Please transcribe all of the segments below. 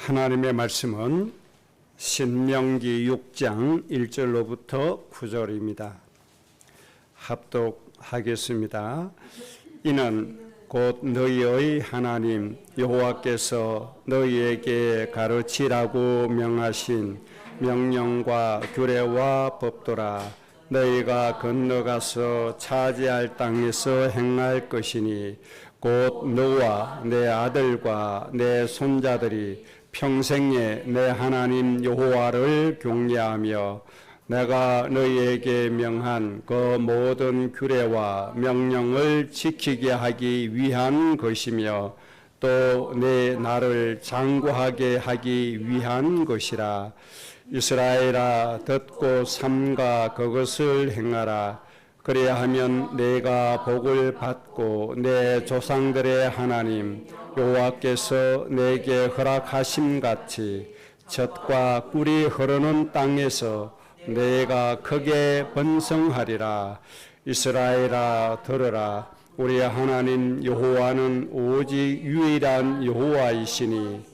하나님의 말씀은 신명기 6장 1절로부터 9절입니다. 합독하겠습니다. 이는 곧 너희의 하나님 여호와께서 너희에게 가르치라고 명하신 명령과 규례와 법도라. 너희가 건너가서 차지할 땅에서 행할 것이니 곧 너와 내 아들과 내 손자들이 평생에 내 하나님 여호와를 경외하며 내가 너희에게 명한 그 모든 규례와 명령을 지키게 하기 위한 것이며 또 내 나를 장구하게 하기 위한 것이라. 이스라엘아 듣고 삼가 그것을 행하라. 그래야 하면 내가 복을 받고 내 조상들의 하나님 여호와께서 내게 허락하심 같이 젖과 꿀이 흐르는 땅에서 내가 크게 번성하리라. 이스라엘아 들으라. 우리 하나님 여호와는 오직 유일한 여호와이시니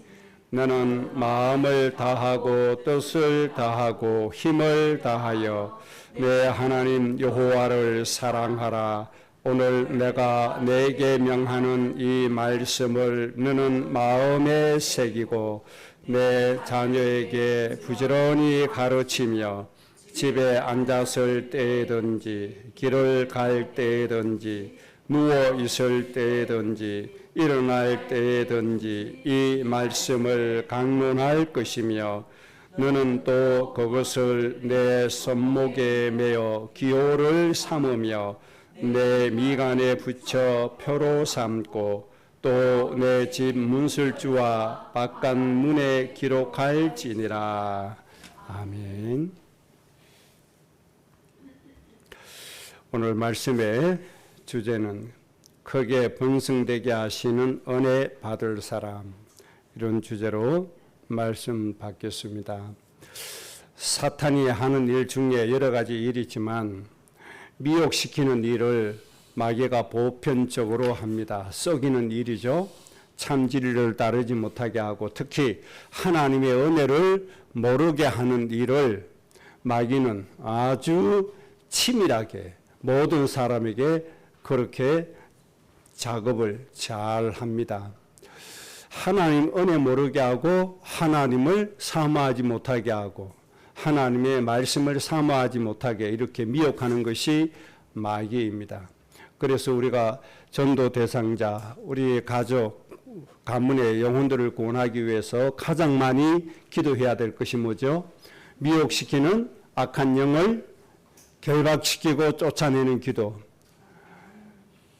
너는 마음을 다하고 뜻을 다하고 힘을 다하여 내 하나님 여호와를 사랑하라. 오늘 내가 내게 명하는 이 말씀을 너는 마음에 새기고 내 자녀에게 부지런히 가르치며 집에 앉았을 때든지 길을 갈 때든지 누워 있을 때든지 일어날 때든지 이 말씀을 강론할 것이며 너는 또 그것을 내 손목에 매어 기호를 삼으며 내 미간에 붙여 표로 삼고 또 내 집 문설주와 바깥 문에 기록할지니라. 아멘. 오늘 말씀의 주제는 크게 번성되게 하시는 은혜 받을 사람, 이런 주제로 말씀 받겠습니다. 사탄이 하는 일 중에 여러 가지 일이 있지만 미혹시키는 일을 마귀가 보편적으로 합니다. 썩이는 일이죠. 참 진리를 따르지 못하게 하고 특히 하나님의 은혜를 모르게 하는 일을 마귀는 아주 치밀하게 모든 사람에게 그렇게 작업을 잘 합니다. 하나님 은혜 모르게 하고 하나님을 사모하지 못하게 하고 하나님의 말씀을 사모하지 못하게 이렇게 미혹하는 것이 마귀입니다. 그래서 우리가 전도 대상자, 우리 가족, 가문의 영혼들을 구원하기 위해서 가장 많이 기도해야 될 것이 뭐죠? 미혹시키는 악한 영을 결박시키고 쫓아내는 기도.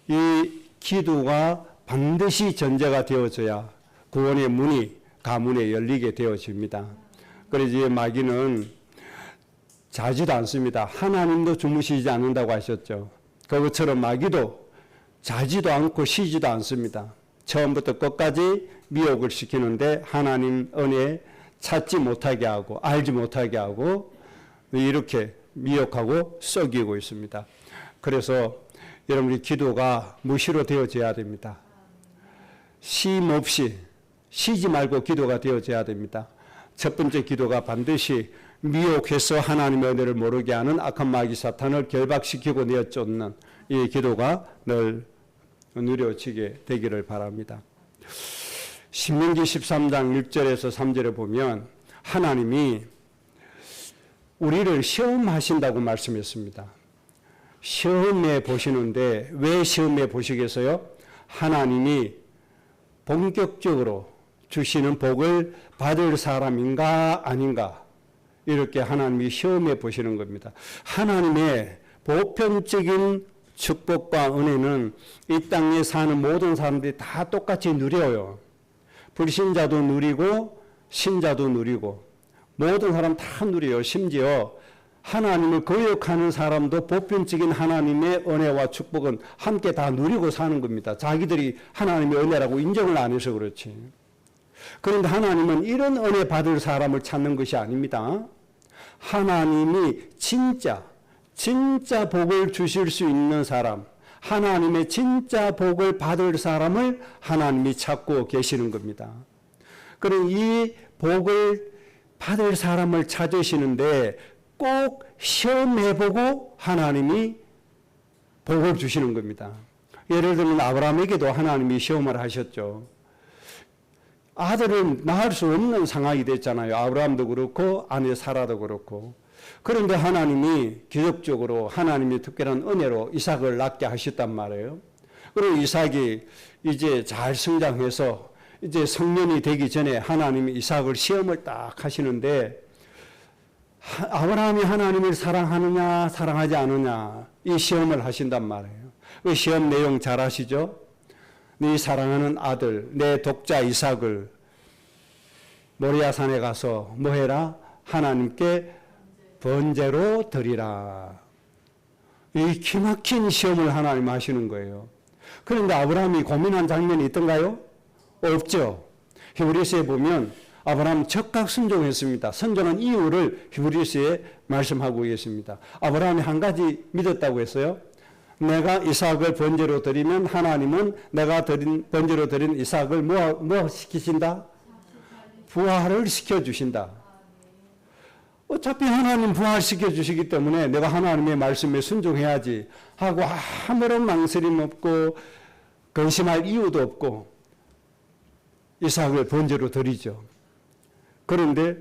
이 기도가 반드시 전제가 되어져야 구원의 문이 가문에 열리게 되어집니다. 그래서 마귀는 자지도 않습니다. 하나님도 주무시지 않는다고 하셨죠. 그것처럼 마귀도 자지도 않고 쉬지도 않습니다. 처음부터 끝까지 미혹을 시키는데 하나님 은혜 찾지 못하게 하고 알지 못하게 하고 이렇게 미혹하고 썩이고 있습니다. 그래서 여러분의 기도가 무시로 되어져야 됩니다. 쉼 없이 쉬지 말고 기도가 되어져야 됩니다. 첫 번째 기도가 반드시 미혹해서 하나님의 은혜를 모르게 하는 악한 마귀 사탄을 결박시키고 내어쫓는 이 기도가 늘 누려지게 되기를 바랍니다. 신명기 13장 1절에서 3절에 보면 하나님이 우리를 시험하신다고 말씀했습니다. 시험해 보시는데 왜 시험해 보시겠어요? 하나님이 본격적으로 주시는 복을 받을 사람인가 아닌가 이렇게 하나님이 시험해 보시는 겁니다. 하나님의 보편적인 축복과 은혜는 이 땅에 사는 모든 사람들이 다 똑같이 누려요. 불신자도 누리고 신자도 누리고 모든 사람 다 누려요. 심지어 하나님을 거역하는 사람도 보편적인 하나님의 은혜와 축복은 함께 다 누리고 사는 겁니다. 자기들이 하나님의 은혜라고 인정을 안 해서 그렇지. 그런데 하나님은 이런 은혜 받을 사람을 찾는 것이 아닙니다. 하나님이 진짜 복을 주실 수 있는 사람, 하나님의 진짜 복을 받을 사람을 하나님이 찾고 계시는 겁니다. 그럼 이 복을 받을 사람을 찾으시는데 꼭 시험해보고 하나님이 복을 주시는 겁니다. 예를 들면 아브라함에게도 하나님이 시험을 하셨죠. 아들을 낳을 수 없는 상황이 됐잖아요. 아브라함도 그렇고 아내 사라도 그렇고. 그런데 하나님이 기적적으로 하나님이 특별한 은혜로 이삭을 낳게 하셨단 말이에요. 그리고 이삭이 이제 잘 성장해서 이제 성년이 되기 전에 하나님이 이삭을 시험을 딱 하시는데 아브라함이 하나님을 사랑하느냐 사랑하지 않느냐 이 시험을 하신단 말이에요. 그 시험 내용 잘 아시죠? 네 사랑하는 아들 내 독자 이삭을 모리아산에 가서 뭐 해라? 하나님께 번제로 드리라. 이 기막힌 시험을 하나님 하시는 거예요. 그런데 아브라함이 고민한 장면이 있던가요? 없죠. 히브리서에 보면 아브라함 적각 순종했습니다. 선종한 이유를 히브리서에 말씀하고 계십니다. 아브라함이 한 가지 믿었다고 했어요. 내가 이삭을 번제로 드리면 하나님은 내가 번제로 드린 이삭을 뭐 시키신다? 부활을 시켜주신다. 어차피 하나님 부활시켜 주시기 때문에 내가 하나님의 말씀에 순종해야지 하고 아무런 망설임 없고 근심할 이유도 없고 이삭을 번제로 드리죠. 그런데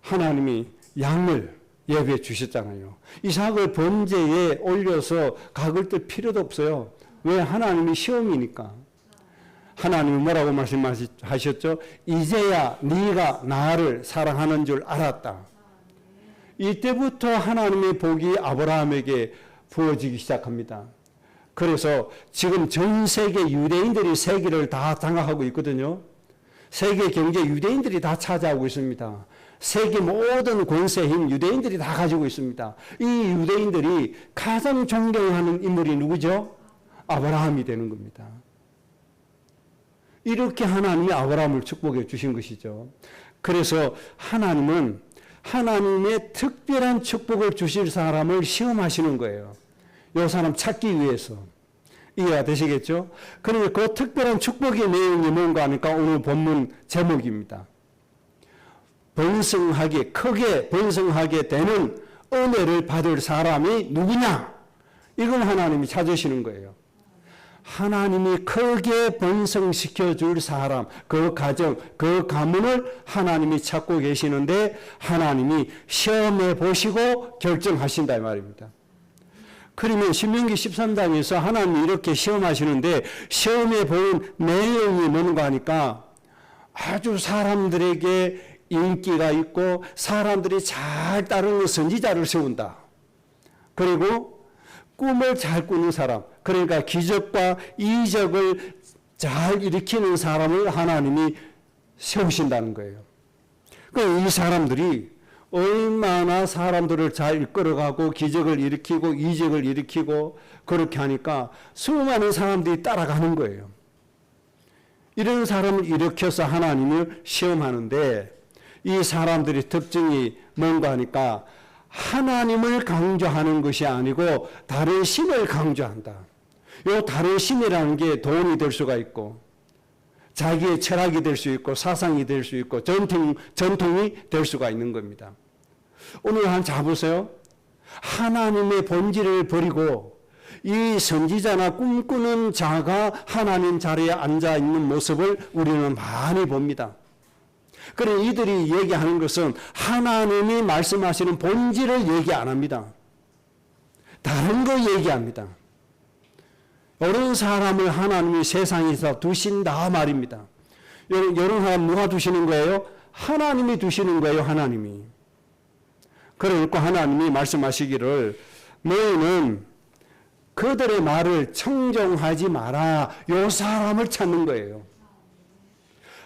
하나님이 양을 예배해 주셨잖아요. 이삭을 번제에 올려서 각을 뜰 필요도 없어요. 왜? 하나님이 시험이니까. 하나님이 뭐라고 말씀하셨죠? 이제야 네가 나를 사랑하는 줄 알았다. 이때부터 하나님의 복이 아브라함에게 부어지기 시작합니다. 그래서 지금 전 세계 유대인들이 세계를 다 장악하고 있거든요. 세계 경제 유대인들이 다 차지하고 있습니다. 세계 모든 권세 힘 유대인들이 다 가지고 있습니다. 이 유대인들이 가장 존경하는 인물이 누구죠? 아브라함이 되는 겁니다. 이렇게 하나님이 아브라함을 축복해 주신 것이죠. 그래서 하나님은 하나님의 특별한 축복을 주실 사람을 시험하시는 거예요. 이 사람 찾기 위해서. 이해가 되시겠죠? 그러면 그 특별한 축복의 내용이 뭔가 하니까 오늘 본문 제목입니다. 번성하게, 크게 번성하게 되는 은혜를 받을 사람이 누구냐? 이걸 하나님이 찾으시는 거예요. 하나님이 크게 번성시켜 줄 사람, 그 가정, 그 가문을 하나님이 찾고 계시는데 하나님이 시험해 보시고 결정하신다 이 말입니다. 그러면 신명기 13장에서 하나님이 이렇게 시험하시는데 시험해 본 내용이 뭔가 하니까 아주 사람들에게 인기가 있고 사람들이 잘 따르는 선지자를 세운다. 그리고 꿈을 잘 꾸는 사람, 그러니까 기적과 이적을 잘 일으키는 사람을 하나님이 세우신다는 거예요. 그러니까 이 사람들이 얼마나 사람들을 잘 이끌어가고 기적을 일으키고 이적을 일으키고 그렇게 하니까 수많은 사람들이 따라가는 거예요. 이런 사람을 일으켜서 하나님을 시험하는데 이 사람들의 특징이 뭔가 하니까 하나님을 강조하는 것이 아니고 다른 신을 강조한다. 이 다른 신이라는 게 돈이 될 수가 있고 자기의 철학이 될 수 있고 사상이 될 수 있고 전통이 될 수가 있는 겁니다. 오늘 한번 잡으세요. 하나님의 본질을 버리고 이 선지자나 꿈꾸는 자가 하나님 자리에 앉아있는 모습을 우리는 많이 봅니다. 그래 이들이 얘기하는 것은 하나님이 말씀하시는 본질을 얘기 안 합니다. 다른 거 얘기합니다. 이런 사람을 하나님이 세상에서 두신다 말입니다. 이런 사람 누가 두시는 거예요? 하나님이 두시는 거예요. 하나님이. 그러니까 하나님이 말씀하시기를 너희는 그들의 말을 청정하지 마라. 이 사람을 찾는 거예요.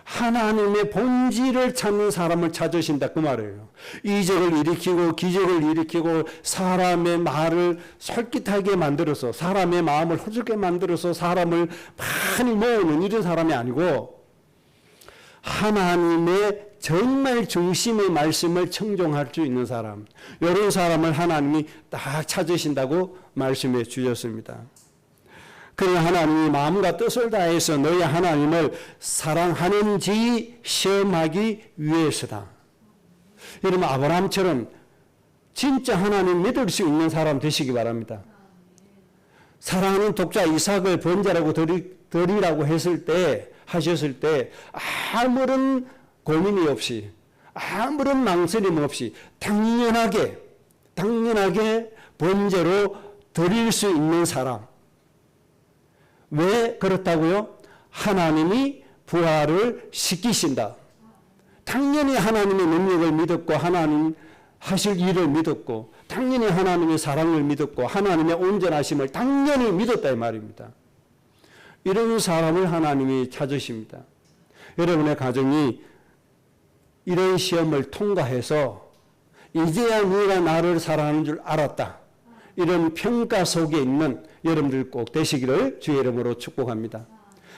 하나님의 본질을 찾는 사람을 찾으신다 그 말이에요. 이적을 일으키고 기적을 일으키고 사람의 말을 솔깃하게 만들어서 사람의 마음을 허죽게 만들어서 사람을 많이 모으는 이런 사람이 아니고 하나님의 정말 중심의 말씀을 청종할 수 있는 사람, 이런 사람을 하나님이 딱 찾으신다고 말씀해 주셨습니다. 그러나 하나님이 마음과 뜻을 다해서 너희 하나님을 사랑하는지 시험하기 위해서다. 여러분, 아브라함처럼 진짜 하나님 믿을 수 있는 사람 되시기 바랍니다. 사랑하는 독자 이삭을 번제라고 드리라고 하셨을 때 아무런 고민이 없이, 아무런 망설임 없이 당연하게 번제로 드릴 수 있는 사람. 왜 그렇다고요? 하나님이 부활을 시키신다. 당연히 하나님의 능력을 믿었고, 하나님 하실 일을 믿었고, 당연히 하나님의 사랑을 믿었고, 하나님의 온전하심을 당연히 믿었다 이 말입니다. 이런 사람을 하나님이 찾으십니다. 여러분의 가정이 이런 시험을 통과해서 이제야 네가 나를 사랑하는 줄 알았다, 이런 평가 속에 있는 여러분들 꼭 되시기를 주의 이름으로 축복합니다.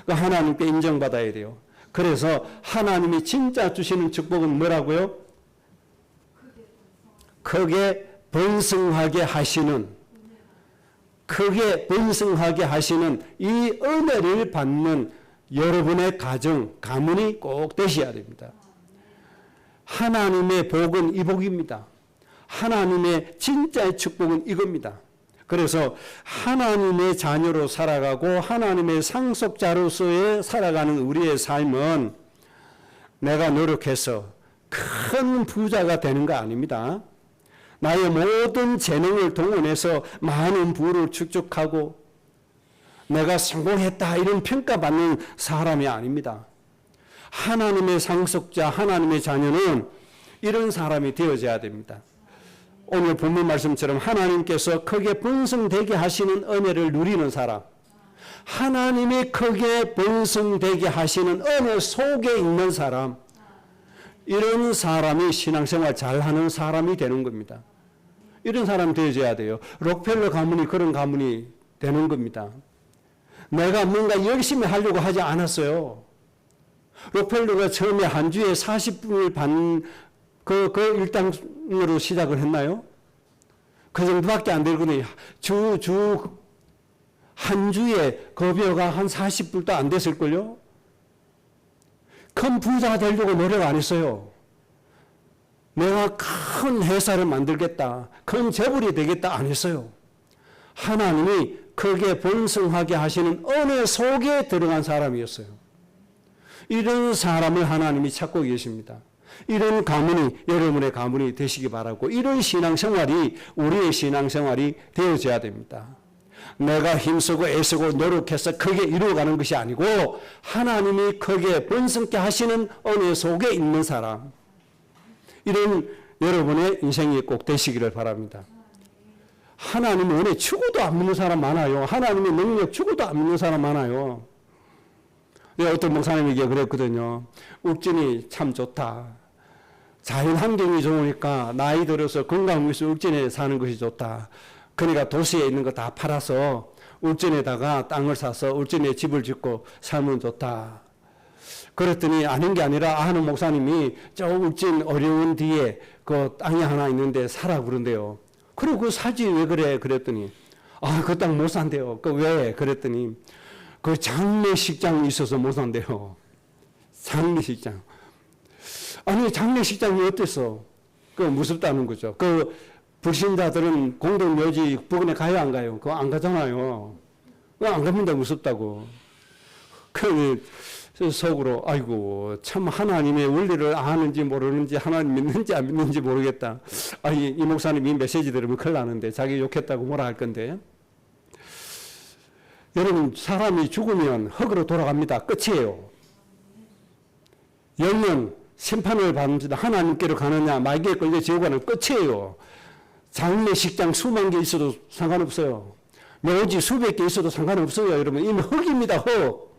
하나님께 인정받아야 돼요. 그래서 하나님이 진짜 주시는 축복은 뭐라고요? 크게 번성하게 하시는 이 은혜를 받는 여러분의 가정, 가문이 꼭 되셔야 됩니다. 하나님의 복은 이 복입니다. 하나님의 진짜의 축복은 이겁니다. 그래서 하나님의 자녀로 살아가고 하나님의 상속자로서의 살아가는 우리의 삶은 내가 노력해서 큰 부자가 되는 거 아닙니다. 나의 모든 재능을 동원해서 많은 부를 축적하고 내가 성공했다 이런 평가받는 사람이 아닙니다. 하나님의 상속자, 하나님의 자녀는 이런 사람이 되어져야 됩니다. 오늘 본문 말씀처럼 하나님께서 크게 번성되게 하시는 은혜를 누리는 사람, 하나님이 크게 번성되게 하시는 은혜 속에 있는 사람, 이런 사람이 신앙생활 잘하는 사람이 되는 겁니다. 이런 사람이 되어져야 돼요. 록펠러 가문이 그런 가문이 되는 겁니다. 내가 뭔가 열심히 하려고 하지 않았어요. 록펠러가 처음에 한 주에 40불을 받는 그 일당으로 시작을 했나요? 그 정도밖에 안 되거든요. 한 주에 급여가 한 40불도 안 됐을걸요? 큰 부자가 되려고 노력 안 했어요. 내가 큰 회사를 만들겠다, 큰 재벌이 되겠다 안 했어요. 하나님이 크게 번성하게 하시는 은혜 속에 들어간 사람이었어요. 이런 사람을 하나님이 찾고 계십니다. 이런 가문이 여러분의 가문이 되시기 바라고, 이런 신앙생활이 우리의 신앙생활이 되어져야 됩니다. 내가 힘쓰고 애쓰고 노력해서 크게 이루어가는 것이 아니고 하나님이 크게 번성케 하시는 은혜 속에 있는 사람, 이런 여러분의 인생이 꼭 되시기를 바랍니다. 하나님의 은혜 죽어도 안 믿는 사람 많아요. 하나님의 능력 죽어도 안 믿는 사람 많아요. 어떤 목사님에게 그랬거든요. 울진이 참 좋다. 자연 환경이 좋으니까 나이 들어서 건강 위해서 울진에 사는 것이 좋다. 그러니까 도시에 있는 거 다 팔아서 울진에다가 땅을 사서 울진에 집을 짓고 살면 좋다. 그랬더니 아닌 게 아니라 아는 목사님이 저 울진 어려운 뒤에 그 땅이 하나 있는데 사라 그런대요. 그리고 사지 왜 그래? 그랬더니 그 땅 못 산대요. 그 왜? 그랬더니 그 장례식장이 있어서 못 산대요. 장례식장. 아니 장례식장이 어땠어? 그 무섭다는 거죠. 그 불신자들은 공동묘지 부근에 가요 안 가요? 그거 안 가잖아요. 안 갑니다. 무섭다고. 그 속으로 아이고 참 하나님의 원리를 아는지 모르는지 하나님 믿는지 안 믿는지 모르겠다. 이 목사님 이 메시지 들으면 큰일 나는데 자기 욕했다고 뭐라 할 건데. 여러분 사람이 죽으면 흙으로 돌아갑니다. 끝이에요. 영은 심판을 받습니다. 하나님께로 가느냐 마귀에 끌려 지옥 가는 끝이에요. 장례식장 수만 개 있어도 상관없어요. 묘지 수백 개 있어도 상관없어요. 여러분 이미 흙입니다. 흙.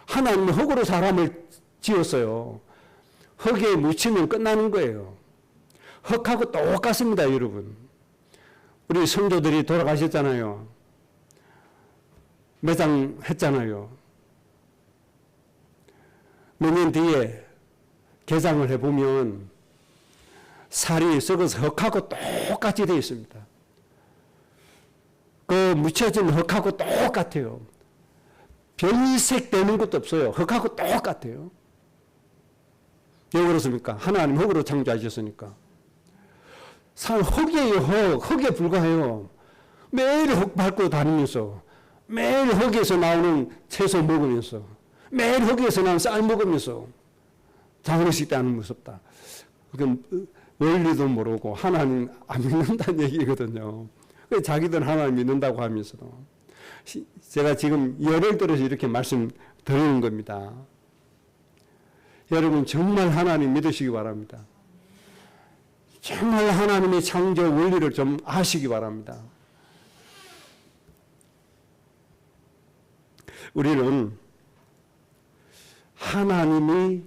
하나님은 흙으로 사람을 지었어요. 흙에 묻히면 끝나는 거예요. 흙하고 똑같습니다. 여러분. 우리 성도들이 돌아가셨잖아요. 매장했잖아요. 몇 년 뒤에 개장을 해보면 살이 썩어서 흙하고 똑같이 되어 있습니다. 그 묻혀진 흙하고 똑같아요. 변색되는 것도 없어요. 흙하고 똑같아요. 왜 그렇습니까? 하나님 흙으로 창조하셨으니까. 흙이에요. 흙에 불과해요. 매일 흙 밟고 다니면서, 매일 흙에서 나오는 채소 먹으면서, 매일 흙에서 나오는 쌀 먹으면서 장례식 때 하는 무섭다. 그건 원리도 모르고 하나님 안 믿는다는 얘기거든요. 자기들 하나님 믿는다고 하면서도. 제가 지금 예를 들어서 이렇게 말씀 드리는 겁니다. 여러분 정말 하나님 믿으시기 바랍니다. 정말 하나님의 창조 원리를 좀 아시기 바랍니다. 우리는 하나님이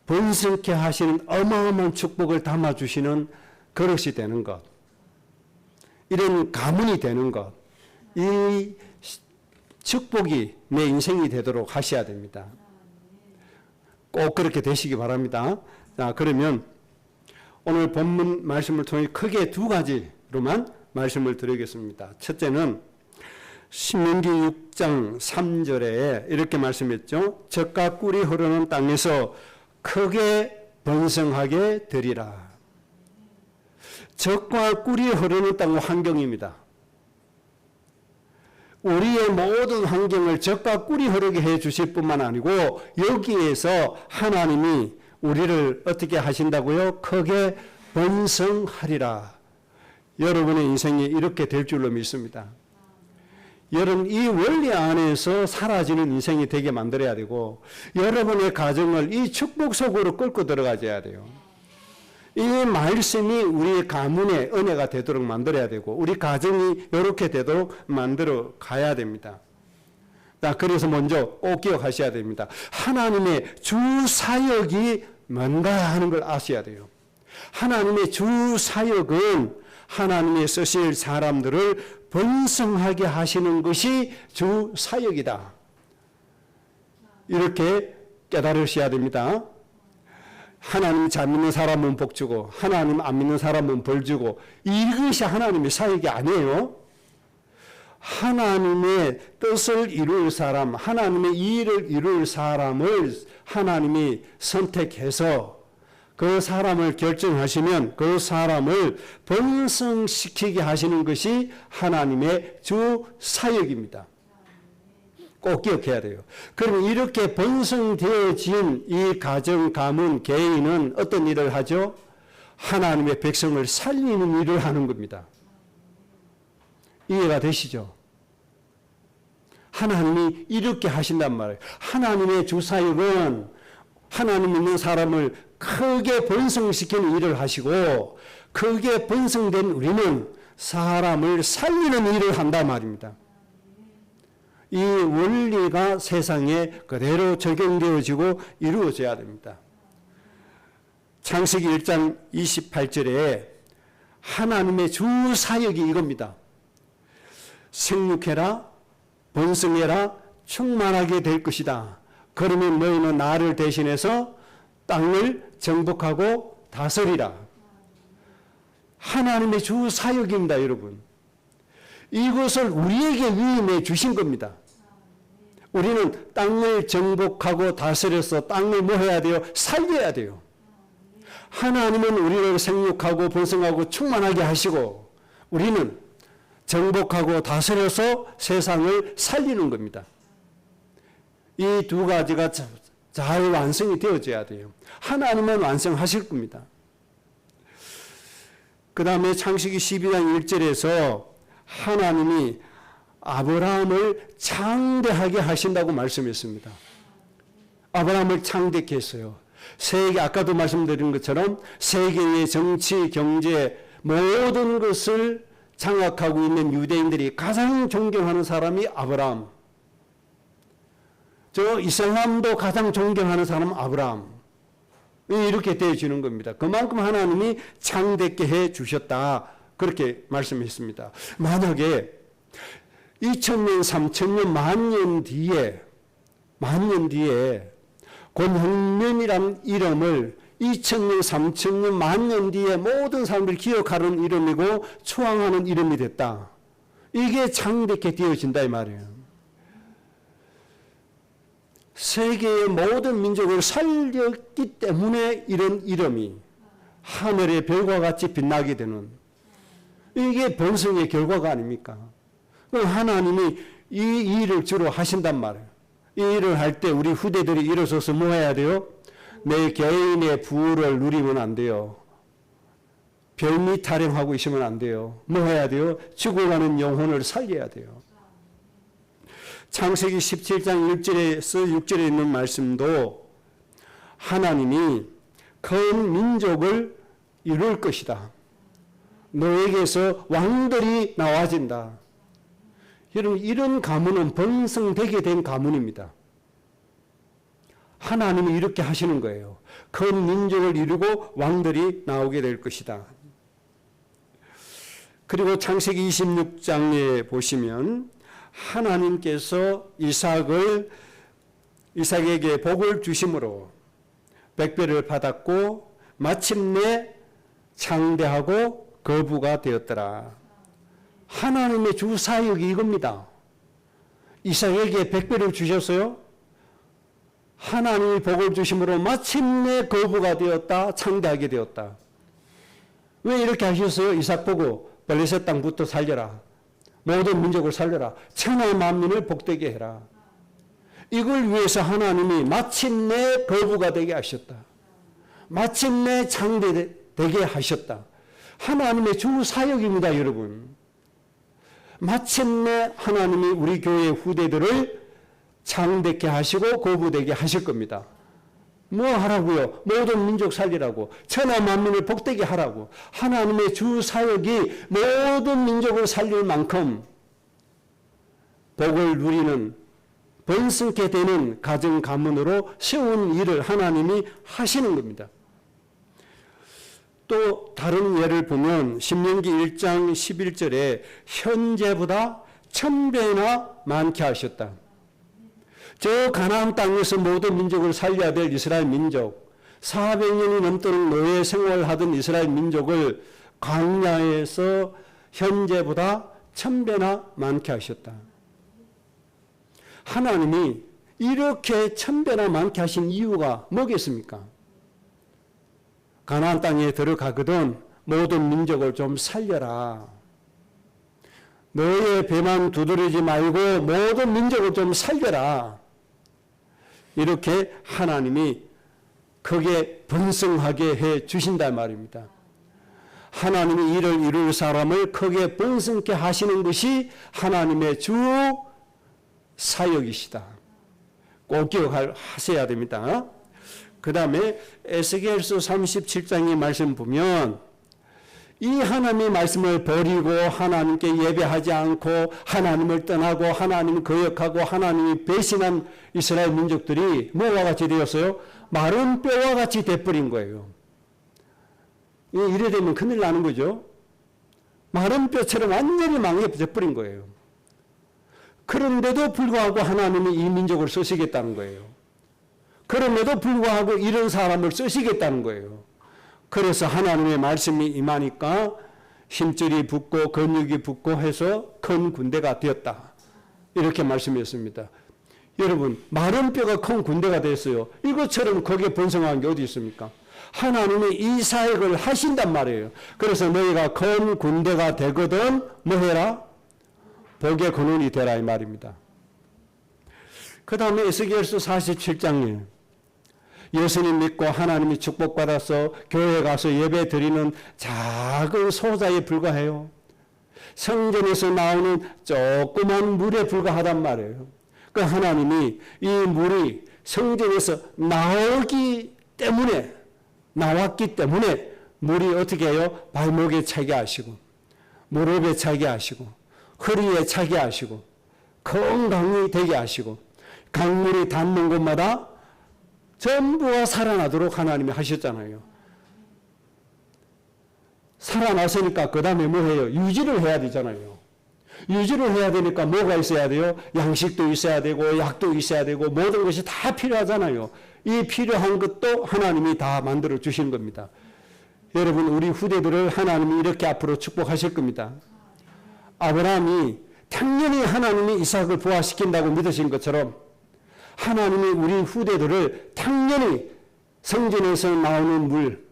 번성케 하시는 어마어마한 축복을 담아주시는 그릇이 되는 것, 이런 가문이 되는 것, 이 축복이 내 인생이 되도록 하셔야 됩니다. 꼭 그렇게 되시기 바랍니다. 자, 그러면 오늘 본문 말씀을 통해 크게 두 가지로만 말씀을 드리겠습니다. 첫째는 신명기 6장 3절에 이렇게 말씀했죠. 젖과 꿀이 흐르는 땅에서 크게 번성하게 되리라. 젖과 꿀이 흐르는 땅은 환경입니다. 우리의 모든 환경을 젖과 꿀이 흐르게 해 주실 뿐만 아니고 여기에서 하나님이 우리를 어떻게 하신다고요? 크게 번성하리라. 여러분의 인생이 이렇게 될 줄로 믿습니다. 여러분 이 원리 안에서 사라지는 인생이 되게 만들어야 되고 여러분의 가정을 이 축복 속으로 끌고 들어가줘야 돼요. 이 말씀이 우리의 가문의 은혜가 되도록 만들어야 되고 우리 가정이 이렇게 되도록 만들어 가야 됩니다. 자, 그래서 먼저 꼭 기억하셔야 됩니다. 하나님의 주 사역이 뭔가 하는 걸 아셔야 돼요. 하나님의 주 사역은 하나님의 쓰실 사람들을 번성하게 하시는 것이 주 사역이다. 이렇게 깨달으셔야 됩니다. 하나님 잘 믿는 사람은 복 주고 하나님 안 믿는 사람은 벌 주고 이것이 하나님의 사역이 아니에요. 하나님의 뜻을 이룰 사람, 하나님의 일을 이룰 사람을 하나님이 선택해서 그 사람을 결정하시면 그 사람을 번성시키게 하시는 것이 하나님의 주 사역입니다. 꼭 기억해야 돼요. 그럼 이렇게 번성되어진 이 가정, 가문, 개인은 어떤 일을 하죠? 하나님의 백성을 살리는 일을 하는 겁니다. 이해가 되시죠? 하나님이 이렇게 하신단 말이에요. 하나님의 주사역은 하나님 믿는 사람을 크게 번성시키는 일을 하시고 크게 번성된 우리는 사람을 살리는 일을 한단 말입니다. 이 원리가 세상에 그대로 적용되어지고 이루어져야 됩니다. 창세기 1장 28절에 하나님의 주 사역이 이겁니다. 생육해라, 번성해라, 충만하게 될 것이다. 그러면 너희는 나를 대신해서 땅을 정복하고 다스리라. 하나님의 주 사역입니다, 여러분. 이것을 우리에게 위임해 주신 겁니다. 우리는 땅을 정복하고 다스려서 땅을 뭐 해야 돼요? 살려야 돼요. 하나님은 우리를 생육하고 번성하고 충만하게 하시고 우리는 정복하고 다스려서 세상을 살리는 겁니다. 이 두 가지가 잘 완성이 되어져야 돼요. 하나님은 완성하실 겁니다. 그 다음에 창세기 12장 1절에서 하나님이 아브라함을 창대하게 하신다고 말씀했습니다. 아브라함을 창대케 했어요. 세계, 아까도 말씀드린 것처럼 세계의 정치, 경제 모든 것을 장악하고 있는 유대인들이 가장 존경하는 사람이 아브라함. 저 이슬람도 가장 존경하는 사람은 아브라함. 이렇게 되어지는 겁니다. 그만큼 하나님이 창대케 해 주셨다. 그렇게 말씀했습니다. 만약에 2000년, 3000년, 만년 뒤에 권형면이라는 이름을 2000년, 3000년, 만년 뒤에 모든 사람들이 기억하는 이름이고 추앙하는 이름이 됐다. 이게 창대케 되어진다 이 말이에요. 세계의 모든 민족을 살렸기 때문에 이런 이름이 하늘의 별과 같이 빛나게 되는, 이게 번성의 결과가 아닙니까? 하나님이 이 일을 주로 하신단 말이에요. 이 일을 할 때 우리 후대들이 일어서서 뭐 해야 돼요? 내 개인의 부를 누리면 안 돼요. 별미 타령하고 있으면 안 돼요. 뭐 해야 돼요? 죽어가는 영혼을 살려야 돼요. 창세기 17장 1절에서 6절에 있는 말씀도 하나님이 큰 민족을 이룰 것이다. 너에게서 왕들이 나와진다. 여러분, 이런 가문은 번성되게 된 가문입니다. 하나님이 이렇게 하시는 거예요. 큰 민족을 이루고 왕들이 나오게 될 것이다. 그리고 창세기 26장에 보시면 하나님께서 이삭에게 복을 주심으로 백배를 받았고 마침내 창대하고 거부가 되었더라. 하나님의 주 사역이 이겁니다. 이삭에게 백배를 주셨어요. 하나님이 복을 주심으로 마침내 거부가 되었다. 창대하게 되었다. 왜 이렇게 하셨어요? 이삭 보고 블레셋 땅부터 살려라. 모든 민족을 살려라. 천하 만민을 복되게 해라. 이걸 위해서 하나님이 마침내 거부가 되게 하셨다. 마침내 창대되게 하셨다. 하나님의 주 사역입니다, 여러분. 마침내 하나님이 우리 교회 후대들을 창대케 하시고 거부되게 하실 겁니다. 뭐 하라고요? 모든 민족 살리라고. 천하 만민을 복되게 하라고. 하나님의 주 사역이 모든 민족을 살릴 만큼 복을 누리는, 번성케 되는 가정 가문으로 세운 일을 하나님이 하시는 겁니다. 또 다른 예를 보면 신명기 1장 11절에 현재보다 1000배나 많게 하셨다. 저 가나안 땅에서 모든 민족을 살려야 될 이스라엘 민족, 400년이 넘도록 노예 생활하던 이스라엘 민족을 광야에서 현재보다 1000배나 많게 하셨다. 하나님이 이렇게 1000배나 많게 하신 이유가 뭐겠습니까? 가나안 땅에 들어가거든 모든 민족을 좀 살려라. 너의 배만 두드리지 말고 모든 민족을 좀 살려라. 이렇게 하나님이 크게 번성하게 해 주신단 말입니다. 하나님이 이를 이룰 사람을 크게 번성케 하시는 것이 하나님의 주 사역이시다. 꼭 기억하셔야 됩니다. 그 다음에 에스겔서 37장의 말씀 보면 이 하나님의 말씀을 버리고 하나님께 예배하지 않고 하나님을 떠나고 하나님을 거역하고 하나님이 배신한 이스라엘 민족들이 뭐와 같이 되었어요? 마른 뼈와 같이 돼버린 거예요. 이래 되면 큰일 나는 거죠. 마른 뼈처럼 완전히 망해져버린 거예요. 그런데도 불구하고 하나님이 이 민족을 쓰시겠다는 거예요. 그럼에도 불구하고 이런 사람을 쓰시겠다는 거예요. 그래서 하나님의 말씀이 임하니까 힘줄이 붙고 근육이 붙고 해서 큰 군대가 되었다. 이렇게 말씀했습니다. 여러분, 마른 뼈가 큰 군대가 됐어요. 이것처럼 거기에 번성한 게 어디 있습니까? 하나님이 이 사역을 하신단 말이에요. 그래서 너희가 큰 군대가 되거든 뭐 해라? 복의 근원이 되라 이 말입니다. 그 다음에 에스겔서 47장에 예수님 믿고 하나님이 축복받아서 교회에 가서 예배 드리는 작은 소자에 불과해요. 성전에서 나오는 조그만 물에 불과하단 말이에요. 그 하나님이 이 물이 성전에서 나왔기 때문에 물이 어떻게 해요? 발목에 차게 하시고 무릎에 차게 하시고 허리에 차게 하시고 건강이 되게 하시고 강물이 닿는 곳마다 전부가 살아나도록 하나님이 하셨잖아요. 살아났으니까 그 다음에 뭐 해요? 유지를 해야 되잖아요. 유지를 해야 되니까 뭐가 있어야 돼요? 양식도 있어야 되고 약도 있어야 되고 모든 것이 다 필요하잖아요. 이 필요한 것도 하나님이 다 만들어 주신 겁니다. 여러분, 우리 후대들을 하나님이 이렇게 앞으로 축복하실 겁니다. 아브라함이 당연히 하나님이 이삭을 부화시킨다고 믿으신 것처럼 하나님이 우리 후대들을 당연히 성전에서 나오는 물,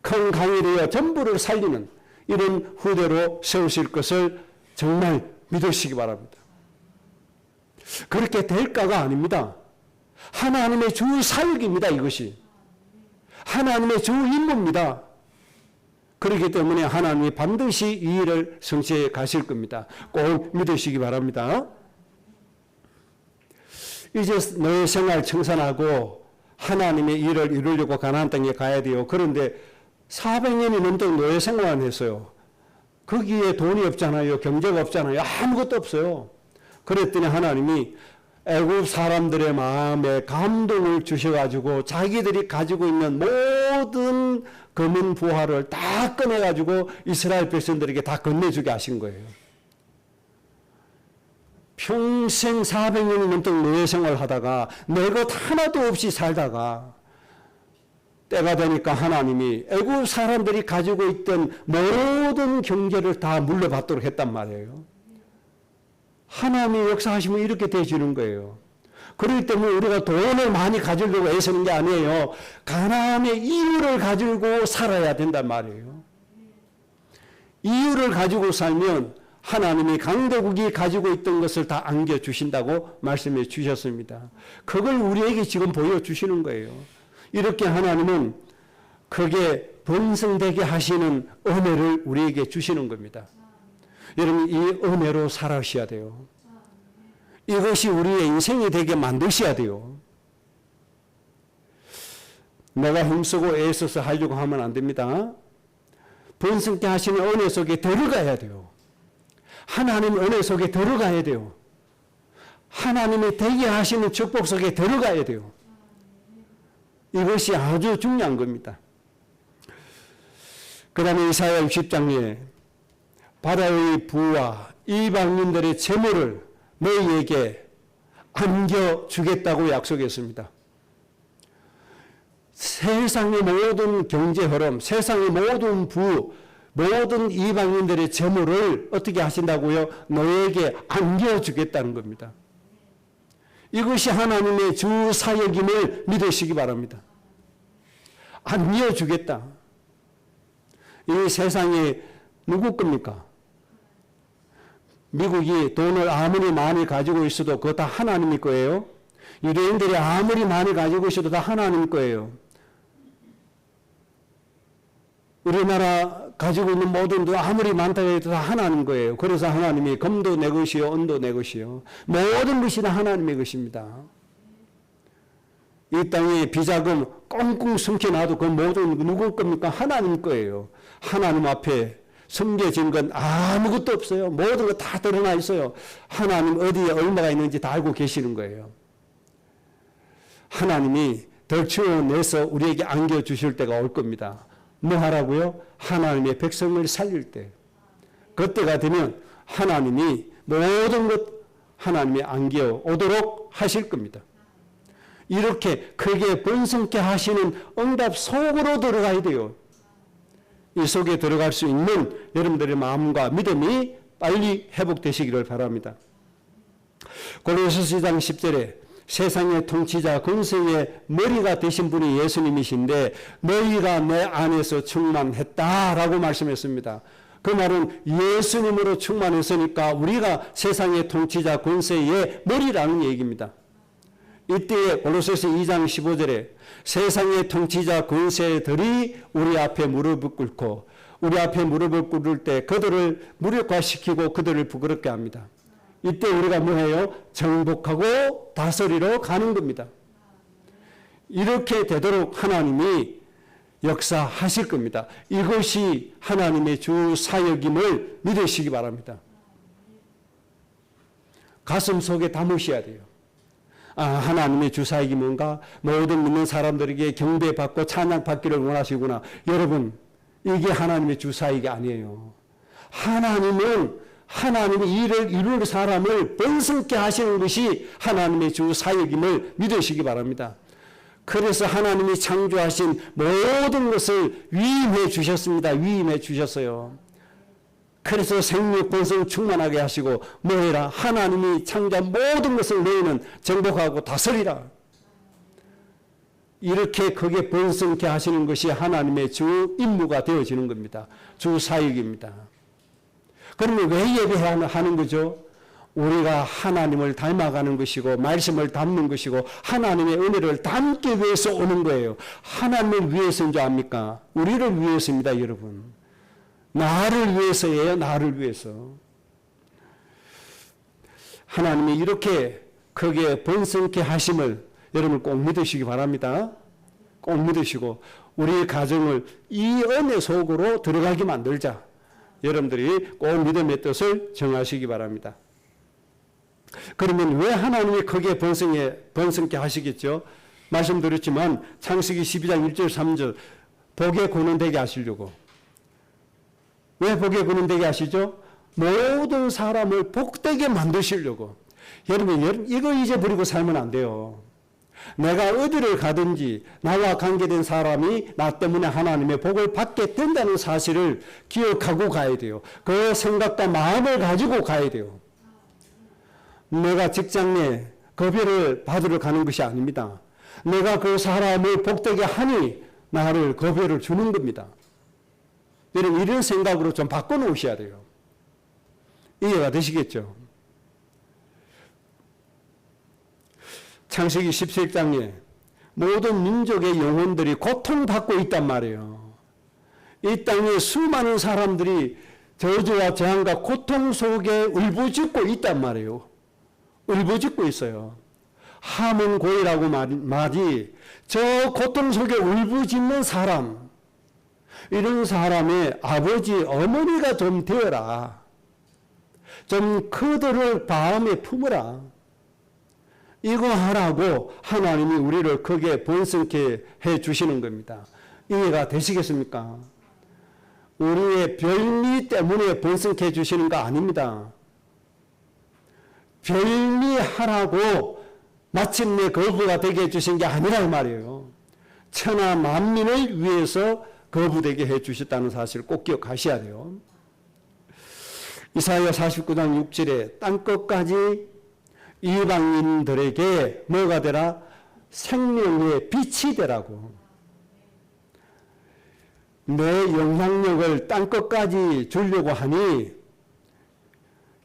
큰 강이 되어 전부를 살리는 이런 후대로 세우실 것을 정말 믿으시기 바랍니다. 그렇게 될까가 아닙니다. 하나님의 주 사역입니다. 이것이 하나님의 주 임무입니다. 그렇기 때문에 하나님이 반드시 이 일을 성취해 가실 겁니다. 꼭 믿으시기 바랍니다. 이제 너의 생활 청산하고 하나님의 일을 이루려고 가나안 땅에 가야 돼요. 그런데 400년이 넘도록 노예 생활을 했어요. 거기에 돈이 없잖아요. 경제가 없잖아요. 아무것도 없어요. 그랬더니 하나님이 애굽 사람들의 마음에 감동을 주셔가지고 자기들이 가지고 있는 모든 검은 부화를 다 꺼내가지고 이스라엘 백성들에게 다 건네주게 하신 거예요. 평생 400년이 넘도록 노예 생활을 하다가 내 것 하나도 없이 살다가 때가 되니까 하나님이 애굽 사람들이 가지고 있던 모든 경제를 다 물려받도록 했단 말이에요. 하나님이 역사하시면 이렇게 되시는 거예요. 그렇기 때문에 우리가 돈을 많이 가지려고 애쓰는 게 아니에요. 가나안의 이유를 가지고 살아야 된단 말이에요. 이유를 가지고 살면 하나님이 강대국이 가지고 있던 것을 다 안겨주신다고 말씀해 주셨습니다. 그걸 우리에게 지금 보여주시는 거예요. 이렇게 하나님은 크게 번성되게 하시는 은혜를 우리에게 주시는 겁니다. 여러분, 이 은혜로 살아셔야 돼요. 이것이 우리의 인생이 되게 만드셔야 돼요. 내가 힘쓰고 애써서 하려고 하면 안 됩니다. 번성케 하시는 은혜 속에 들어가야 돼요. 하나님 은혜 속에 들어가야 돼요. 하나님이 되게 하시는 축복 속에 들어가야 돼요. 이것이 아주 중요한 겁니다. 그 다음에 이사야 60장에 바다의 부와 이방인들의 재물을 너희에게 안겨주겠다고 약속했습니다. 세상의 모든 경제 흐름, 세상의 모든 부, 모든 이방인들의 재물을 어떻게 하신다고요? 너희에게 안겨주겠다는 겁니다. 이것이 하나님의 주 사역임을 믿으시기 바랍니다. 안겨주겠다. 이 세상에 누구 겁니까? 미국이 돈을 아무리 많이 가지고 있어도 그거 다 하나님의 거예요. 유대인들이 아무리 많이 가지고 있어도 다 하나님 거예요. 우리나라 가지고 있는 모든 돈 아무리 많다고 해도 다 하나님 거예요. 그래서 하나님이 금도 내 것이요 은도 내 것이요 모든 것이 다 하나님의 것입니다. 이 땅에 비자금 꽁꽁 숨겨놔도 그 모든 누구 겁니까? 하나님 거예요. 하나님 앞에 숨겨진 건 아무것도 없어요. 모든 거 다 드러나 있어요. 하나님 어디에 얼마가 있는지 다 알고 계시는 거예요. 하나님이 덜치워내서 우리에게 안겨주실 때가 올 겁니다. 뭐 하라고요? 하나님의 백성을 살릴 때. 그때가 되면 하나님이 모든 것 하나님이 안겨오도록 하실 겁니다. 이렇게 크게 번성케 하시는 응답 속으로 들어가야 돼요. 이 속에 들어갈 수 있는 여러분들의 마음과 믿음이 빨리 회복되시기를 바랍니다. 골로새서 2장 10절에 세상의 통치자 권세의 머리가 되신 분이 예수님이신데 너희가 내 안에서 충만했다라고 말씀했습니다. 그 말은 예수님으로 충만했으니까 우리가 세상의 통치자 권세의 머리라는 얘기입니다. 이때에 골로새서 2장 15절에 세상의 통치자 권세들이 우리 앞에 무릎을 꿇고 우리 앞에 무릎을 꿇을 때 그들을 무력화시키고 그들을 부끄럽게 합니다. 이때 우리가 뭐해요? 정복하고 다스리러 가는 겁니다. 이렇게 되도록 하나님이 역사하실 겁니다. 이것이 하나님의 주 사역임을 믿으시기 바랍니다. 가슴 속에 담으셔야 돼요. 아, 하나님의 주 사역이 뭔가? 모든 믿는 사람들에게 경배받고 찬양받기를 원하시구나. 여러분, 이게 하나님의 주 사역이 아니에요. 하나님은 하나님의 일을 이룰 사람을 번성케 하시는 것이 하나님의 주 사역임을 믿으시기 바랍니다. 그래서 하나님이 창조하신 모든 것을 위임해 주셨습니다. 위임해 주셨어요. 그래서 생육 번성 충만하게 하시고 뭐해라? 하나님이 창조한 모든 것을 너희는 정복하고 다스리라. 이렇게 크게 번성케 하시는 것이 하나님의 주 임무가 되어지는 겁니다. 주 사역입니다. 그러면 왜 예배하는 거죠? 우리가 하나님을 닮아가는 것이고 말씀을 담는 것이고 하나님의 은혜를 담기 위해서 오는 거예요. 하나님을 위해서인 줄 압니까? 우리를 위해서입니다, 여러분. 나를 위해서예요, 나를 위해서. 하나님이 이렇게 크게 번성케 하심을 여러분 꼭 믿으시기 바랍니다. 꼭 믿으시고 우리의 가정을 이 은혜 속으로 들어가게 만들자. 여러분들이 꼭 믿음의 뜻을 정하시기 바랍니다. 그러면 왜 하나님이 크게 번성케 하시겠죠? 말씀드렸지만 창세기 12장 1절 3절 복의 근원 되게 하시려고. 왜 복의 근원 되게 하시죠? 모든 사람을 복되게 만드시려고. 여러분 이거 잊어버리고 살면 안 돼요. 내가 어디를 가든지 나와 관계된 사람이 나 때문에 하나님의 복을 받게 된다는 사실을 기억하고 가야 돼요. 그 생각과 마음을 가지고 가야 돼요. 내가 직장에 급여를 받으러 가는 것이 아닙니다. 내가 그 사람을 복되게 하니 나를 급여를 주는 겁니다. 여러분 이런 생각으로 좀 바꿔놓으셔야 돼요. 이해가 되시겠죠? 창세기 17장에 모든 민족의 영혼들이 고통받고 있단 말이에요. 이 땅에 수많은 사람들이 저주와 재앙과 고통 속에 울부짖고 있단 말이에요. 울부짖고 있어요. 함은 고이라고 말이 저 고통 속에 울부짖는 사람, 이런 사람의 아버지, 어머니가 좀 되어라. 좀 그들을 마음에 품어라. 이거 하라고 하나님이 우리를 크게 번성케 해 주시는 겁니다. 이해가 되시겠습니까? 우리의 별미 때문에 번성케 해 주시는 거 아닙니다. 별미 하라고 마침내 거부가 되게 해주신 게 아니란 말이에요. 천하 만민을 위해서 거부되게 해주셨다는 사실을 꼭 기억하셔야 돼요. 이사야 49장 6절에 땅끝까지 이방인들에게 뭐가 되라? 생명의 빛이 되라고. 내 영향력을 땅끝까지 주려고 하니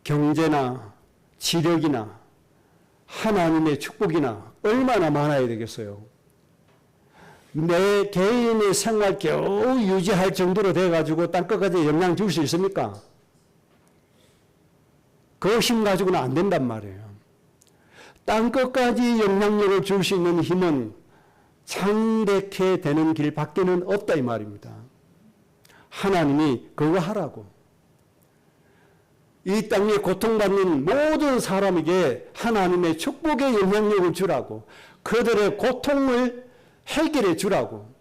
경제나 지력이나 하나님의 축복이나 얼마나 많아야 되겠어요. 내 개인의 생활 겨우 유지할 정도로 돼가지고 땅끝까지 영향 줄 수 있습니까? 그 힘 가지고는 안 된단 말이에요. 땅끝까지 영향력을 줄 수 있는 힘은 창백해 되는 길밖에는 없다 이 말입니다. 하나님이 그거 하라고. 이 땅에 고통받는 모든 사람에게 하나님의 축복의 영향력을 주라고. 그들의 고통을 해결해 주라고.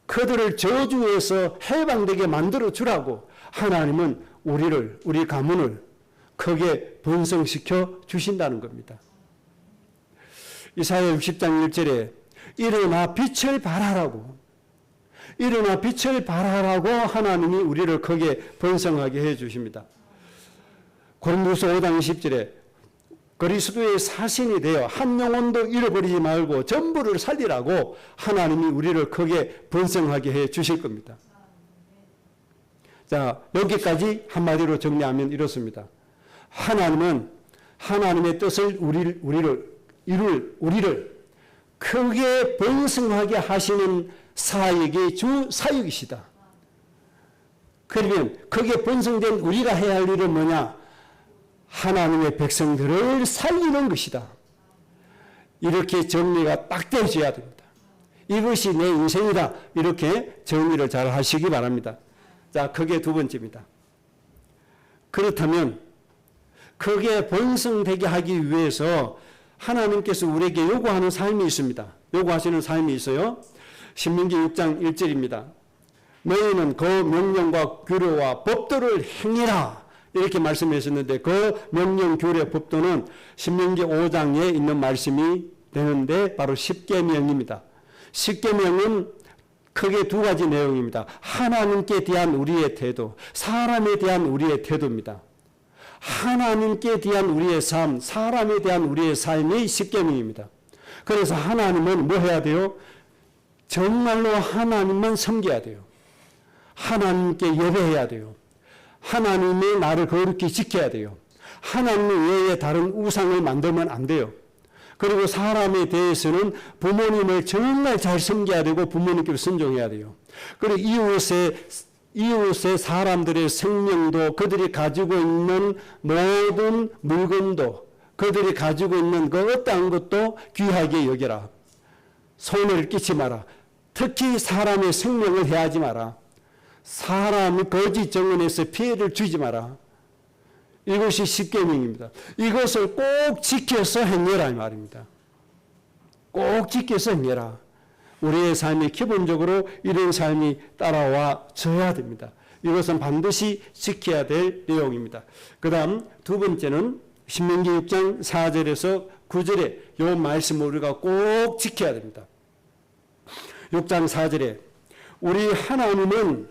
그들을 저주에서 해방되게 만들어 주라고. 하나님은 우리 가문을 크게 번성시켜 주신다는 겁니다. 이사야 60장 1절에 일어나 빛을 발하라고. 일어나 빛을 발하라고 하나님이 우리를 크게 번성하게 해 주십니다. 고린도서 5장 10절에 그리스도의 사신이 되어 한 영혼도 잃어버리지 말고 전부를 살리라고 하나님이 우리를 크게 번성하게 해 주실 겁니다. 자, 여기까지 한마디로 정리하면 이렇습니다. 하나님은 하나님의 뜻을 우리를 크게 번성하게 하시는 사역이 주 사역이시다. 그러면 크게 번성된 우리가 해야 할 일은 뭐냐? 하나님의 백성들을 살리는 것이다. 이렇게 정리가 딱 되어져야 됩니다. 이것이 내 인생이다. 이렇게 정리를 잘 하시기 바랍니다. 자, 그게 두 번째입니다. 그렇다면 크게 번성되게 하기 위해서 하나님께서 우리에게 요구하는 삶이 있습니다. 요구하시는 삶이 있어요. 신명기 6장 1절입니다. 너희는 그 명령과 규례와 법도를 행해라. 이렇게 말씀하셨는데 그 명령, 규례, 법도는 신명기 5장에 있는 말씀이 되는데 바로 십계명입니다. 십계명은 크게 두 가지 내용입니다. 하나님께 대한 우리의 태도, 사람에 대한 우리의 태도입니다. 하나님께 대한 우리의 삶, 사람에 대한 우리의 삶이 십계명입니다. 그래서 하나님은 뭐 해야 돼요? 정말로 하나님만 섬겨야 돼요. 하나님께 예배해야 돼요. 하나님이 나를 거룩히 지켜야 돼요. 하나님 외에 다른 우상을 만들면 안 돼요. 그리고 사람에 대해서는 부모님을 정말 잘 섬겨야 되고 부모님께 순종해야 돼요. 그리고 이웃의 사람들의 생명도, 그들이 가지고 있는 모든 물건도, 그들이 가지고 있는 그 어떠한 것도 귀하게 여겨라. 손해를 끼치 마라. 특히 사람의 생명을 해하지 마라. 사람이 거짓 증언에서 피해를 주지 마라. 이것이 십계명입니다. 이것을 꼭 지켜서 행해라 이 말입니다. 꼭 지켜서 행해라. 우리의 삶이 기본적으로 이런 삶이 따라와 져야 됩니다. 이것은 반드시 지켜야 될 내용입니다. 그 다음 두 번째는 신명기 6장 4절에서 9절에 이 말씀을 우리가 꼭 지켜야 됩니다. 6장 4절에 우리 하나님은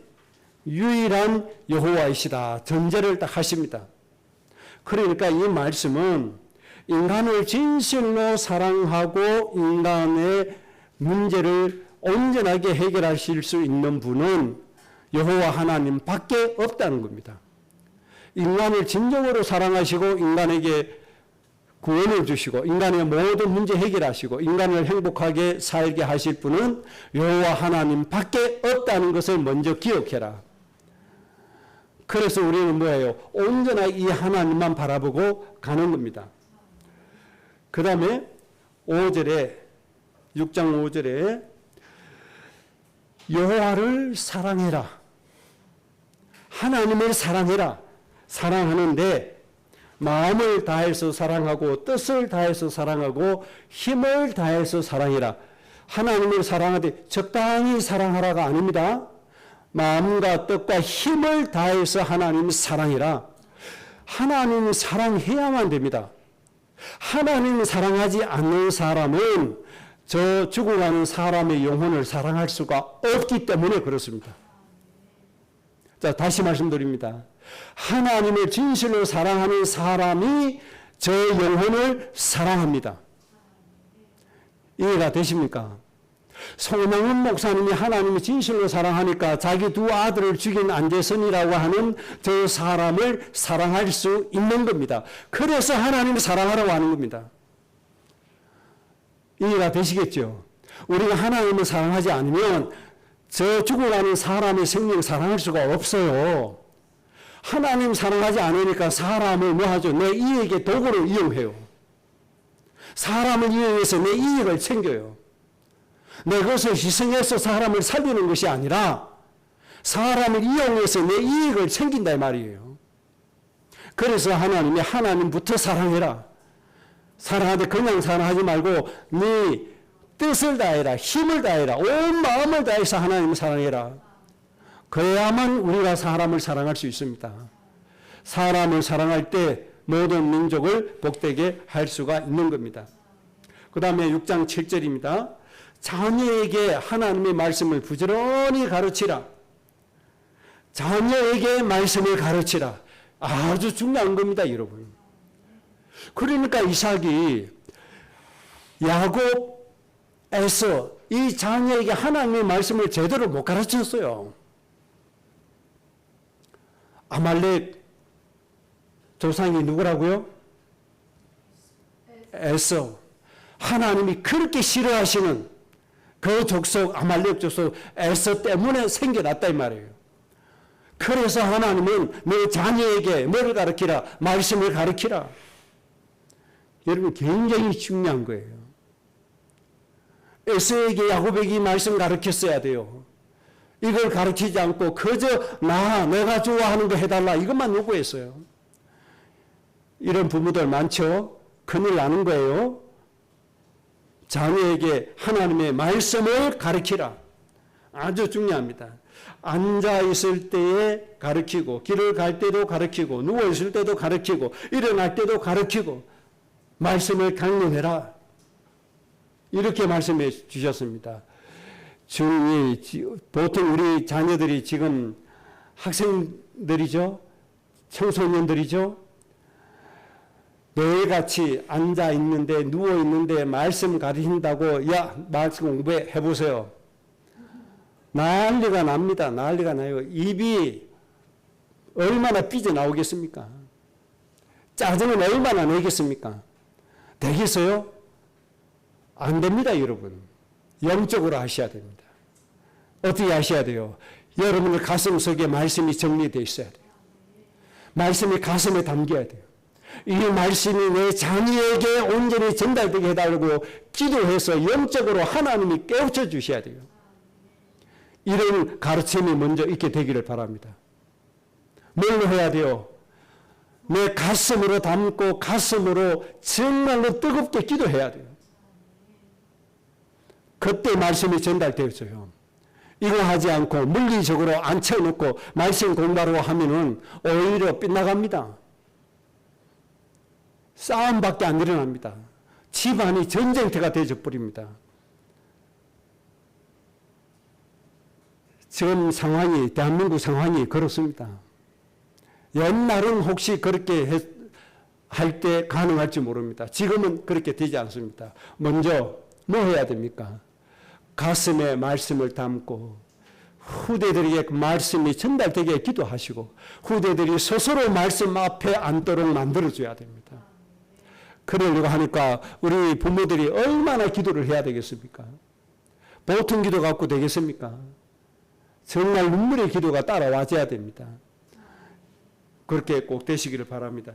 유일한 여호와이시다. 전제를 딱 하십니다. 그러니까 이 말씀은 인간을 진실로 사랑하고 인간의 문제를 온전하게 해결하실 수 있는 분은 여호와 하나님 밖에 없다는 겁니다. 인간을 진정으로 사랑하시고 인간에게 구원을 주시고 인간의 모든 문제 해결하시고 인간을 행복하게 살게 하실 분은 여호와 하나님 밖에 없다는 것을 먼저 기억해라. 그래서 우리는 뭐예요? 온전하게 이 하나님만 바라보고 가는 겁니다. 그 다음에 5절에 6장 5절에 여호와를 사랑해라. 하나님을 사랑해라. 사랑하는데 마음을 다해서 사랑하고 뜻을 다해서 사랑하고 힘을 다해서 사랑해라. 하나님을 사랑하되 적당히 사랑하라가 아닙니다. 마음과 뜻과 힘을 다해서 하나님을 사랑해라. 하나님을 사랑해야만 됩니다. 하나님을 사랑하지 않는 사람은 저 죽어가는 사람의 영혼을 사랑할 수가 없기 때문에 그렇습니다. 자, 다시 말씀드립니다. 하나님을 진실로 사랑하는 사람이 저 영혼을 사랑합니다. 이해가 되십니까? 송명훈 목사님이 하나님을 진실로 사랑하니까 자기 두 아들을 죽인 안대선이라고 하는 저 사람을 사랑할 수 있는 겁니다. 그래서 하나님을 사랑하라고 하는 겁니다. 이해가 되시겠죠? 우리가 하나님을 사랑하지 않으면 저 죽어가는 사람의 생명을 사랑할 수가 없어요. 하나님 사랑하지 않으니까 사람을 뭐 하죠? 내 이익의 도구로 이용해요. 사람을 이용해서 내 이익을 챙겨요. 내 것을 희생해서 사람을 살리는 것이 아니라 사람을 이용해서 내 이익을 챙긴다 이 말이에요. 그래서 하나님이 하나님부터 사랑해라. 사랑하되 그냥 사랑하지 말고 네 뜻을 다해라. 힘을 다해라. 온 마음을 다해서 하나님을 사랑해라. 그래야만 우리가 사람을 사랑할 수 있습니다. 사람을 사랑할 때 모든 민족을 복되게 할 수가 있는 겁니다. 그 다음에 6장 7절입니다. 자녀에게 하나님의 말씀을 부지런히 가르치라. 자녀에게 말씀을 가르치라. 아주 중요한 겁니다, 여러분. 그러니까 이삭이 야곱, 에서 이 자녀에게 하나님의 말씀을 제대로 못 가르쳤어요. 아말렉 조상이 누구라고요? 에서. 하나님이 그렇게 싫어하시는 그 족속, 아말렉 족속 에서 때문에 생겨났다 이 말이에요. 그래서 하나님은 내 자녀에게 뭐를 가르치라? 말씀을 가르치라. 여러분 굉장히 중요한 거예요. 에서에게 야곱에게 말씀 가르쳤어야 돼요. 이걸 가르치지 않고 그저 내가 좋아하는 거 해달라 이것만 요구했어요. 이런 부부들 많죠. 큰일 나는 거예요. 자녀에게 하나님의 말씀을 가르치라. 아주 중요합니다. 앉아 있을 때에 가르치고 길을 갈 때도 가르치고 누워 있을 때도 가르치고 일어날 때도 가르치고 말씀을 강론해라. 이렇게 말씀해 주셨습니다. 보통 우리 자녀들이 지금 학생들이죠. 청소년들이죠. 매일같이 앉아 있는데 누워 있는데 말씀 가르친다고 야 말씀 공부해 보세요. 난리가 납니다. 난리가 나요. 입이 얼마나 삐져나오겠습니까? 짜증은 얼마나 내겠습니까? 되겠어요? 안 됩니다, 여러분. 영적으로 하셔야 됩니다. 어떻게 하셔야 돼요? 여러분의 가슴 속에 말씀이 정리되어 있어야 돼요. 말씀이 가슴에 담겨야 돼요. 이 말씀이 내 자녀에게 온전히 전달되게 해달라고 기도해서 영적으로 하나님이 깨우쳐 주셔야 돼요. 이런 가르침이 먼저 있게 되기를 바랍니다. 뭘로 해야 돼요? 내 가슴으로 담고 가슴으로 정말로 뜨겁게 기도해야 돼요. 그때 말씀이 전달되어져요. 이거 하지 않고 물리적으로 앉혀놓고 말씀 공부하려고 하면은 오히려 빗나갑니다. 싸움밖에 안 일어납니다. 집안이 전쟁터가 되어져 버립니다. 지금 상황이, 대한민국 상황이 그렇습니다. 옛날은 혹시 그렇게 할 때 가능할지 모릅니다. 지금은 그렇게 되지 않습니다. 먼저 뭐 해야 됩니까? 가슴에 말씀을 담고 후대들에게 그 말씀이 전달되게 기도하시고 후대들이 스스로 말씀 앞에 앉도록 만들어줘야 됩니다. 그러려고 하니까 우리 부모들이 얼마나 기도를 해야 되겠습니까? 보통 기도 갖고 되겠습니까? 정말 눈물의 기도가 따라와줘야 됩니다. 그렇게 꼭 되시기를 바랍니다.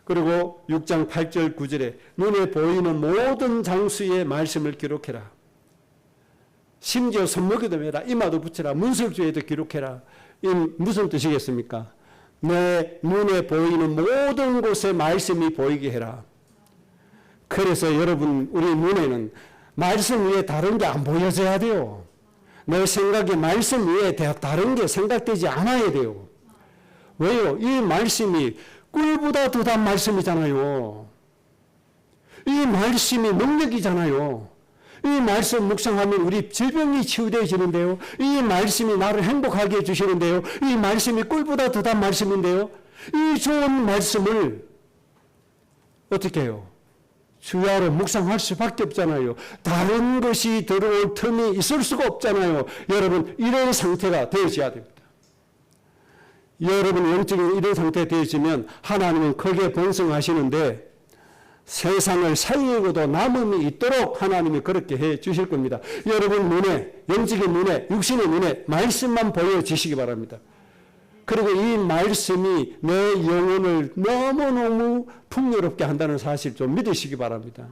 그리고 6장 8절 9절에 눈에 보이는 모든 장수의 말씀을 기록해라. 심지어 손목에도 매라. 이마도 붙여라. 문설주에도 기록해라. 이 무슨 뜻이겠습니까? 내 눈에 보이는 모든 곳에 말씀이 보이게 해라. 그래서 여러분 우리 눈에는 말씀 위에 다른 게 안 보여져야 돼요. 내 생각에 말씀 위에 다른 게 생각되지 않아야 돼요. 왜요? 이 말씀이 꿀보다 더 단 말씀이잖아요. 이 말씀이 능력이잖아요. 이 말씀 묵상하면 우리 질병이 치유되어지는데요. 이 말씀이 나를 행복하게 해주시는데요. 이 말씀이 꿀보다 더 단 말씀인데요. 이 좋은 말씀을 어떻게 해요? 주야로 묵상할 수밖에 없잖아요. 다른 것이 들어올 틈이 있을 수가 없잖아요. 여러분 이런 상태가 되어져야 됩니다. 여러분 영적인 이런 상태가 되어지면 하나님은 크게 번성하시는데 세상을 살리고도 남음이 있도록 하나님이 그렇게 해 주실 겁니다. 여러분 눈에, 영적인 눈에, 육신의 눈에 말씀만 보여지시기 바랍니다. 그리고 이 말씀이 내 영혼을 너무너무 풍요롭게 한다는 사실 좀 믿으시기 바랍니다.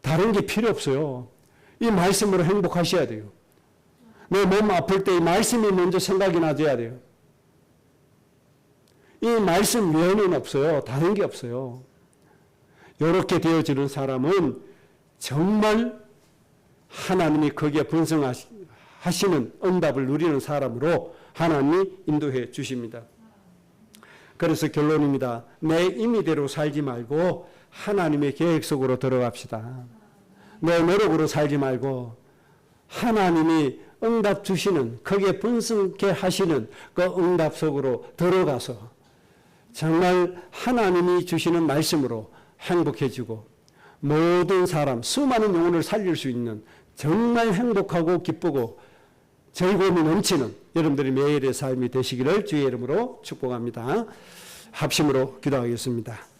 다른 게 필요 없어요. 이 말씀으로 행복하셔야 돼요. 내 몸 아플 때 이 말씀이 먼저 생각이 나줘야 돼요. 이 말씀 외에는 없어요. 다른 게 없어요. 이렇게 되어지는 사람은 정말 하나님이 거기에 번성하시는 응답을 누리는 사람으로 하나님이 인도해 주십니다. 그래서 결론입니다. 내 임의대로 살지 말고 하나님의 계획 속으로 들어갑시다. 내 노력으로 살지 말고 하나님이 응답 주시는 거기에 번성케 하시는 그 응답 속으로 들어가서 정말 하나님이 주시는 말씀으로 행복해지고 모든 사람, 수많은 영혼을 살릴 수 있는 정말 행복하고 기쁘고 즐거움이 넘치는 여러분들의 매일의 삶이 되시기를 주의 이름으로 축복합니다. 합심으로 기도하겠습니다.